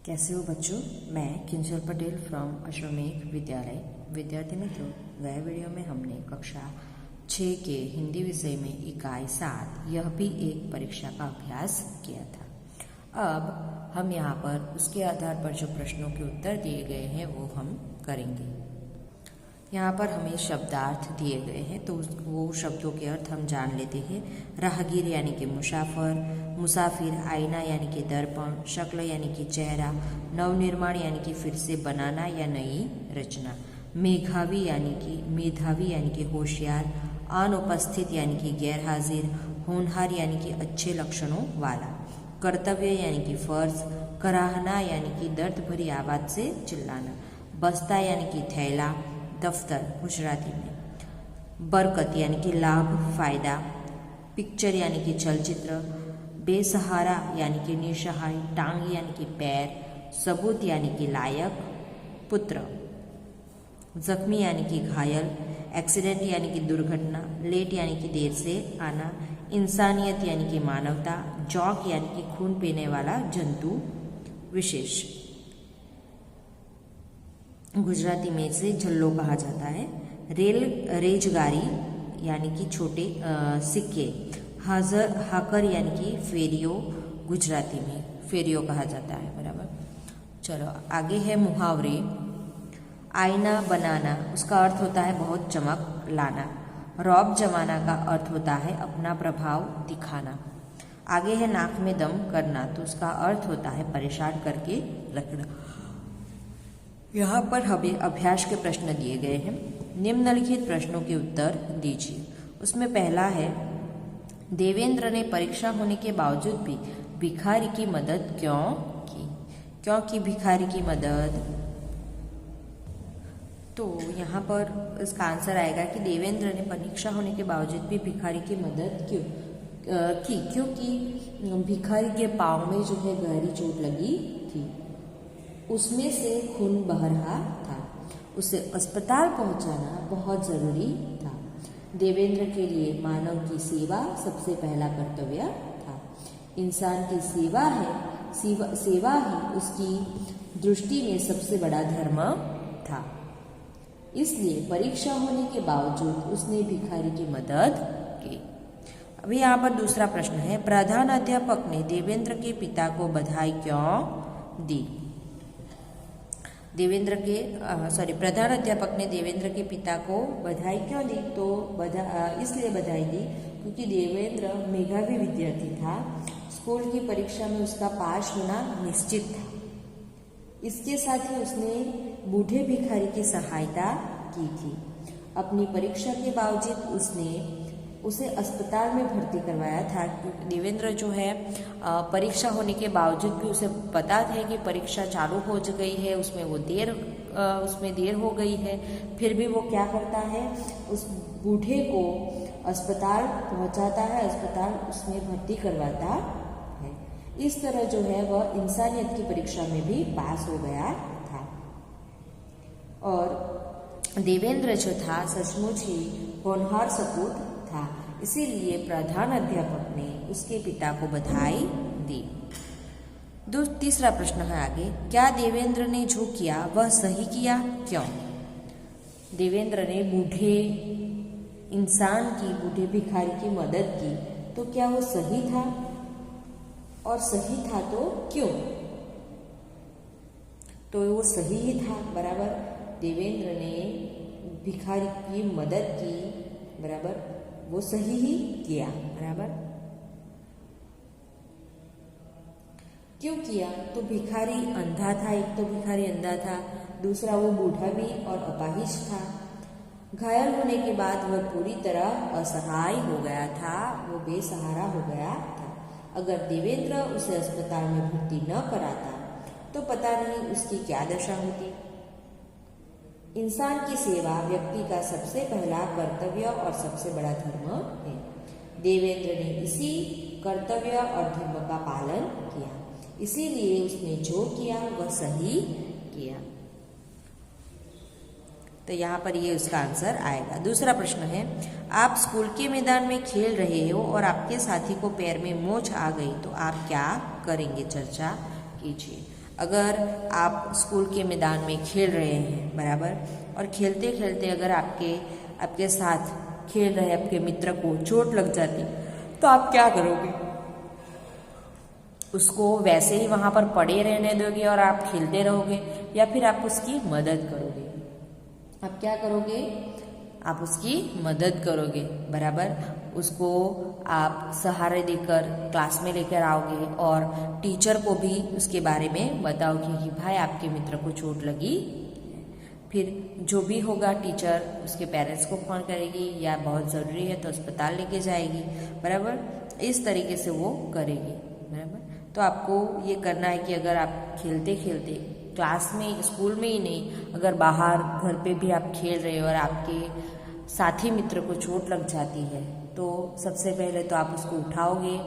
कैसे हो बच्चों। मैं किंजल पटेल फ्रॉम अश्वमेघ विद्यालय। विद्यार्थी मित्रों, गए वीडियो में हमने कक्षा 6 के हिंदी विषय में इकाई 7 यह भी एक परीक्षा का अभ्यास किया था। अब हम यहाँ पर उसके आधार पर जो प्रश्नों के उत्तर दिए गए हैं वो हम करेंगे। यहाँ पर हमें शब्दार्थ दिए गए हैं तो वो शब्दों के अर्थ हम जान लेते हैं। राहगीर यानी कि मुसाफिर, मुसाफिर, आईना यानी कि दर्पण, शक्ल यानी कि चेहरा, नवनिर्माण यानी कि फिर से बनाना या नई रचना, मेधावी यानी कि होशियार, अनुपस्थित यानी कि गैरहाजिर, होनहार यानी कि अच्छे लक्षणों वाला, कर्तव्य यानी कि फर्ज, कराहना यानी कि दर्द भरी आवाज से चिल्लाना, बस्ता यानी कि थैला, दफ्तर गुजराती में, बरकत यानी कि लाभ फायदा, पिक्चर यानी कि चलचित्र, बेसहारा यानी कि निसहाय, टांग यानी कि पैर, सबूत यानी कि लायक, पुत्र, जख्मी यानी कि घायल, एक्सीडेंट यानी कि दुर्घटना, लेट यानी कि देर से आना, इंसानियत यानी कि मानवता, जॉक यानी कि खून पीने वाला जंतु विशेष, गुजराती में इसे झल्लो कहा जाता है, रेजगारी यानी कि छोटे सिक्के, हाकर यानी कि फेरियो, गुजराती में फेरियो कहा जाता है। बराबर। चलो आगे है मुहावरे। आईना बनाना, उसका अर्थ होता है बहुत चमक लाना। रौब जमाना का अर्थ होता है अपना प्रभाव दिखाना। आगे है नाक में दम करना, तो उसका अर्थ होता है परेशान करके रखना। यहाँ पर हमें अभ्यास के प्रश्न दिए गए हैं। निम्नलिखित प्रश्नों के उत्तर दीजिए। उसमें पहला है, देवेंद्र ने परीक्षा होने के बावजूद भी भिखारी की मदद क्यों की? क्यों की भिखारी की मदद? तो यहाँ पर इसका आंसर आएगा कि देवेंद्र ने परीक्षा होने के बावजूद भी भिखारी की मदद क्यों की? क्योंकि भिखारी के पाँव में जो है गहरी चोट लगी थी, उसमें से खून बह रहा था, उसे अस्पताल पहुंचाना बहुत जरूरी था। देवेंद्र के लिए मानव की सेवा सबसे पहला कर्तव्य था। इंसान की सेवा ही उसकी दृष्टि में सबसे बड़ा धर्म था। इसलिए परीक्षा होने के बावजूद उसने भिखारी की मदद की। अभी यहाँ पर दूसरा प्रश्न है, प्रधान अध्यापक ने देवेंद्र के पिता को बधाई क्यों दी? प्रधान अध्यापक ने देवेंद्र के पिता को बधाई क्यों दी? तो इसलिए बधाई दी क्योंकि देवेंद्र मेधावी विद्यार्थी था। स्कूल की परीक्षा में उसका पास होना निश्चित था। इसके साथ ही उसने बूढ़े भिखारी की सहायता की थी। अपनी परीक्षा के बावजूद उसने उसे अस्पताल में भर्ती करवाया था। देवेंद्र जो है परीक्षा होने के बावजूद भी उसे पता था कि परीक्षा चालू हो गई है, उसमें देर हो गई है, फिर भी वो क्या करता है, उस बूढ़े को अस्पताल पहुंचाता है, अस्पताल उसमें भर्ती करवाता है। इस तरह जो है वह इंसानियत की परीक्षा में भी पास हो गया था। और देवेंद्र जो था सचमुच ही होनहार सपूत था, इसीलिए प्रधान अध्यापक ने उसके पिता को बधाई दी। तीसरा प्रश्न है आगे, क्या देवेंद्र ने जो किया वह सही किया? क्यों? देवेंद्र ने बूढ़े भिखारी की मदद की, तो क्या वो सही था? और सही था तो क्यों? तो वो सही ही था। बराबर। देवेंद्र ने भिखारी की मदद की, बराबर, वो सही ही किया। बराबर। क्यों किया? तो भिखारी अंधा था, एक तो भिखारी अंधा था, दूसरा वो बूढ़ा भी और अपाहिज था। घायल होने के बाद वह पूरी तरह असहाय हो गया था, वो बेसहारा हो गया था। अगर देवेंद्र उसे अस्पताल में भर्ती न कराता तो पता नहीं उसकी क्या दशा होती। इंसान की सेवा व्यक्ति का सबसे पहला कर्तव्य और सबसे बड़ा धर्म है। देवेंद्र ने इसी कर्तव्य और धर्म का पालन किया, इसीलिए उसने जो किया वह सही किया। तो यहाँ पर ये उसका आंसर आएगा। दूसरा प्रश्न है, आप स्कूल के मैदान में खेल रहे हो और आपके साथी को पैर में मोच आ गई तो आप क्या करेंगे? चर्चा कीजिए। अगर आप स्कूल के मैदान में खेल रहे हैं बराबर, और खेलते खेलते अगर आपके साथ खेल रहे आपके मित्र को चोट लग जाती तो आप क्या करोगे? उसको वैसे ही वहां पर पड़े रहने दोगे और आप खेलते रहोगे, या फिर आप उसकी मदद करोगे? आप क्या करोगे? आप उसकी मदद करोगे बराबर। उसको आप सहारे देकर क्लास में लेकर आओगे और टीचर को भी उसके बारे में बताओगे कि भाई आपके मित्र को चोट लगी। फिर जो भी होगा टीचर उसके पेरेंट्स को फोन करेगी, या बहुत ज़रूरी है तो अस्पताल लेके जाएगी बराबर। इस तरीके से वो करेगी बराबर। तो आपको ये करना है कि अगर आप खेलते खेलते क्लास में, स्कूल में ही नहीं, अगर बाहर घर पे भी आप खेल रहे हो और आपके साथी मित्र को चोट लग जाती है, तो सबसे पहले तो आप उसको उठाओगे,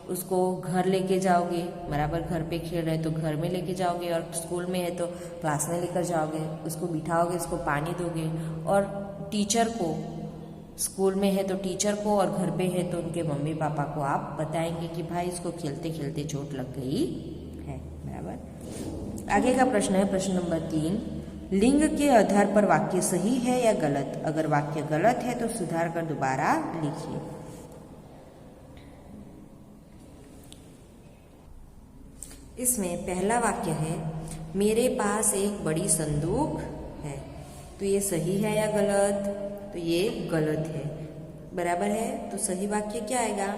उसको घर लेके जाओगे बराबर। घर पे खेल रहे तो घर में लेके जाओगे, और स्कूल में है तो क्लास में लेकर जाओगे, उसको बिठाओगे, उसको पानी दोगे, और टीचर को, स्कूल में है तो टीचर को, और घर पे है तो उनके मम्मी पापा को आप बताएंगे कि भाई इसको खेलते खेलते चोट लग गई है बराबर। आगे का प्रश्न है प्रश्न नंबर 3, लिंग के आधार पर वाक्य सही है या गलत? अगर वाक्य गलत है तो सुधार कर दोबारा लिखिए। इसमें पहला वाक्य है, मेरे पास एक बड़ी संदूक है। तो ये सही है या गलत? तो ये गलत है बराबर है। तो सही वाक्य क्या आएगा?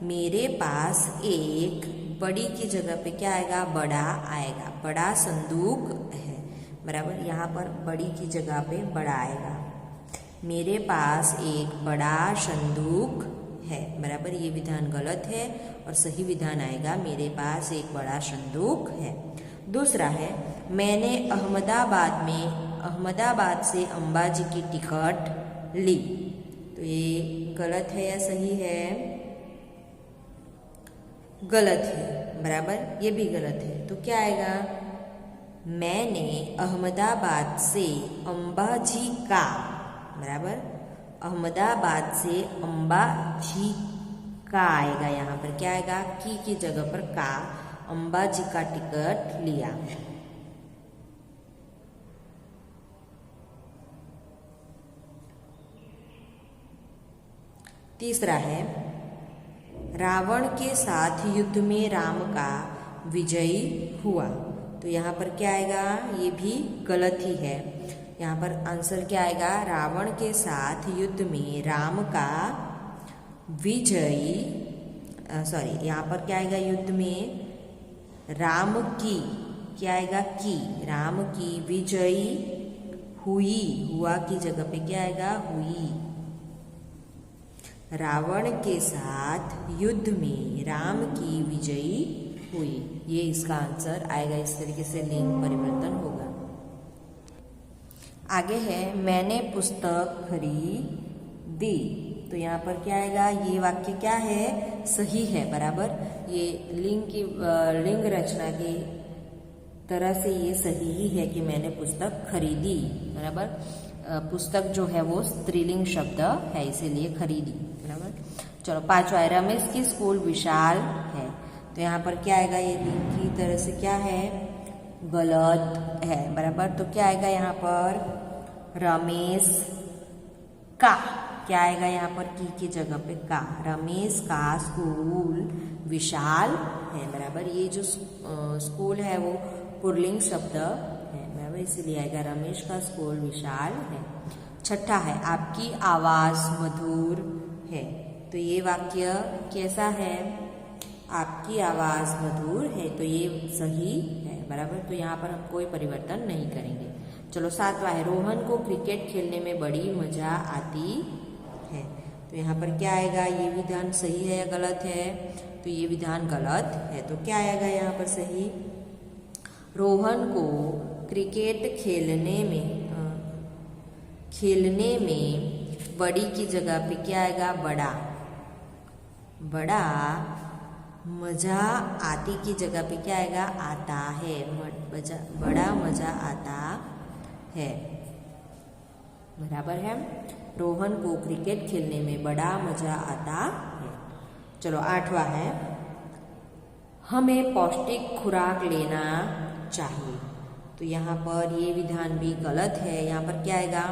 मेरे पास एक, बड़ी की जगह पे क्या आएगा? बड़ा आएगा। बड़ा संदूक है बराबर। यहाँ पर बड़ी की जगह पे बड़ा आएगा। मेरे पास एक बड़ा संदूक है बराबर। ये विधान गलत है और सही विधान आएगा, मेरे पास एक बड़ा संदूक है। दूसरा है, मैंने अहमदाबाद से अंबाजी की टिकट ली। तो ये गलत है या सही है? गलत है बराबर। ये भी गलत है। तो क्या आएगा? मैंने अहमदाबाद से अंबाजी का बराबर। अहमदाबाद से अंबाजी का आएगा। यहाँ पर क्या आएगा? की जगह पर का, अंबाजी का टिकट लिया। तीसरा है, रावण के साथ युद्ध में राम का विजयी हुआ। तो यहाँ पर क्या आएगा? ये भी गलत ही है। यहाँ पर आंसर क्या आएगा? रावण के साथ युद्ध में राम का विजयी, यहाँ पर क्या आएगा? युद्ध में राम की, क्या आएगा? की, राम की विजयी हुई। हुआ की जगह पे क्या आएगा? हुई। रावण के साथ युद्ध में राम की विजयी हुई। ये इसका आंसर आएगा। इस तरीके से लिंग परिवर्तन होगा। आगे है, मैंने पुस्तक खरीदी। तो यहाँ पर क्या आएगा? ये वाक्य क्या है? सही है बराबर। ये लिंग रचना की तरह से ये सही ही है कि मैंने पुस्तक खरीदी बराबर। पुस्तक जो है वो स्त्रीलिंग शब्द है, इसीलिए खरीदी बराबर। चलो पांचवा है, रमेश की स्कूल विशाल है। तो यहाँ पर क्या आएगा? ये लिंग की तरह से क्या है? गलत है बराबर। तो क्या आएगा यहाँ पर? रमेश का, क्या आएगा यहाँ पर? की जगह पे का। रमेश का स्कूल विशाल है बराबर। ये जो स्कूल है वो पुल्लिंग शब्द है बराबर, इसीलिए आएगा रमेश का स्कूल विशाल है। छठा है, आपकी आवाज मधुर है। तो ये वाक्य कैसा है? आपकी आवाज मधुर है। तो ये सही है बराबर। तो यहाँ पर हम कोई परिवर्तन नहीं करेंगे। चलो सातवां है, रोहन को क्रिकेट खेलने में बड़ी मजा आती है। तो यहाँ पर क्या आएगा? ये विधान सही है या गलत है? तो ये विधान गलत है। तो क्या आएगा यहाँ पर सही? रोहन को क्रिकेट खेलने में बड़ी की जगह पे क्या आएगा? बड़ा। बड़ा मजा आती की जगह पे क्या आएगा? आता है। बड़ा मजा आता है बराबर है। रोहन को क्रिकेट खेलने में बड़ा मजा आता है। चलो आठवां है, हमें पौष्टिक खुराक लेना चाहिए। तो यहाँ पर ये विधान भी गलत है। यहाँ पर क्या आएगा,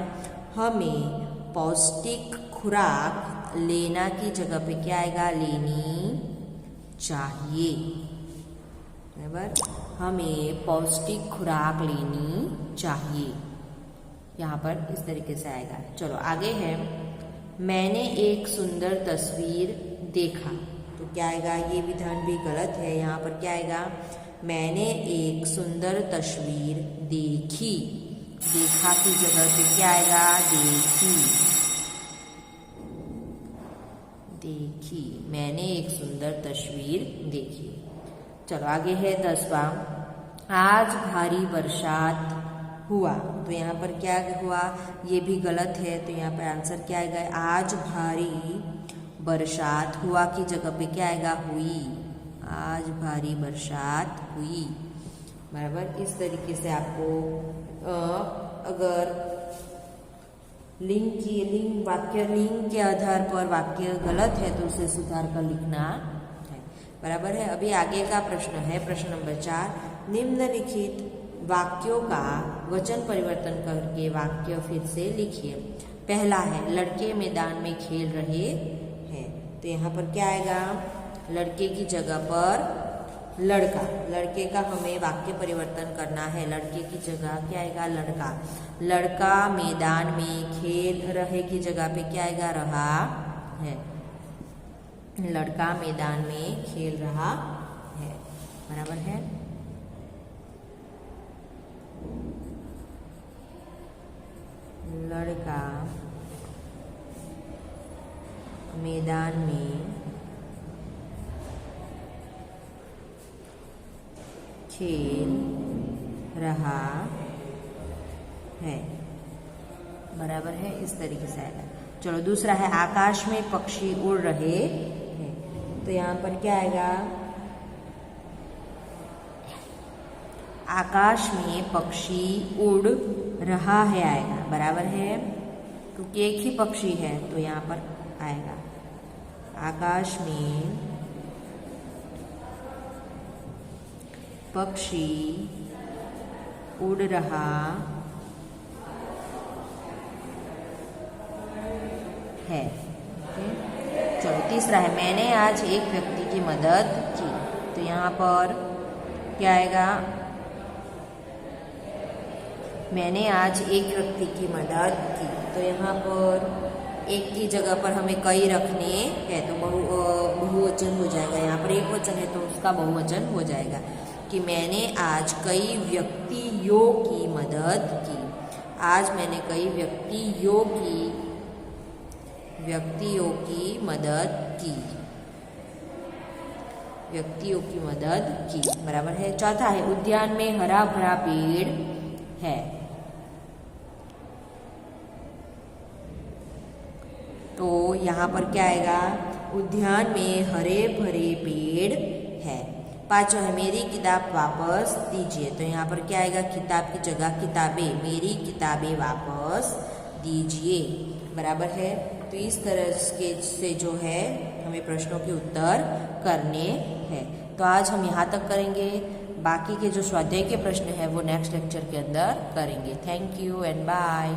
हमें पौष्टिक खुराक लेना की जगह पे क्या आएगा, लेनी चाहिए। बराबर, हमें पौष्टिक खुराक लेनी चाहिए, यहाँ पर इस तरीके से आएगा। चलो आगे है, मैंने एक सुंदर तस्वीर देखा। तो क्या आएगा, ये विधान भी गलत है। यहाँ पर क्या आएगा, मैंने एक सुंदर तस्वीर देखी। देखा की जगह पे क्या आएगा, देखी। देखी, मैंने एक सुंदर तस्वीर देखी। चलो आगे है 10वां, आज भारी बरसात हुआ। तो यहाँ पर क्या हुआ, ये भी गलत है। तो यहाँ पर आंसर क्या आएगा, आज भारी बरसात हुआ की जगह पे क्या आएगा, हुई। आज भारी बरसात हुई। बराबर, इस तरीके से आपको अगर वाक्य लिंग के आधार पर वाक्य गलत है तो उसे सुधार कर लिखना है। बराबर है। अभी आगे का प्रश्न है, प्रश्न नंबर 4, निम्नलिखित वाक्यों का वचन परिवर्तन करके वाक्य फिर से लिखिए। पहला है, लड़के मैदान में खेल रहे हैं। तो यहाँ पर क्या आएगा, लड़के की जगह पर लड़का। लड़के का हमें वाक्य परिवर्तन करना है। लड़के की जगह क्या आएगा, लड़का। लड़का मैदान में खेल रहे की जगह पे क्या आएगा, रहा है। लड़का मैदान में खेल रहा है। बराबर है। लड़का मैदान में खेल रहा है। बराबर है, इस तरीके से आएगा। चलो दूसरा है, आकाश में पक्षी उड़ रहे हैं। तो यहाँ पर क्या आएगा, आकाश में पक्षी उड़ रहा है आएगा। बराबर है, क्योंकि एक ही पक्षी है तो यहाँ पर आएगा, आकाश में पक्षी उड़ रहा है। चलो तीसरा है, मैंने आज एक व्यक्ति की मदद की। तो यहाँ पर क्या आएगा, मैंने आज एक व्यक्ति की मदद की। तो यहाँ पर एक की जगह पर हमें कई रखने हैं तो बहुवचन हो जाएगा। यहाँ पर एक वचन है तो उसका बहुवचन हो जाएगा कि मैंने आज कई व्यक्तियों की मदद की। आज मैंने कई व्यक्तियों की मदद की। व्यक्तियों की मदद की। बराबर है। चौथा है, उद्यान में हरा भरा पेड़ है। तो यहाँ पर क्या आएगा, उद्यान में हरे भरे पेड़ है। पांचवा है, मेरी किताब वापस दीजिए। तो यहाँ पर क्या आएगा, किताब की जगह किताबें, मेरी किताबें वापस दीजिए। बराबर है। तो इस तरह से जो है हमें प्रश्नों के उत्तर करने हैं। तो आज हम यहाँ तक करेंगे, बाकी के जो स्वाध्याय के प्रश्न हैं वो नेक्स्ट लेक्चर के अंदर करेंगे। Thank you and bye.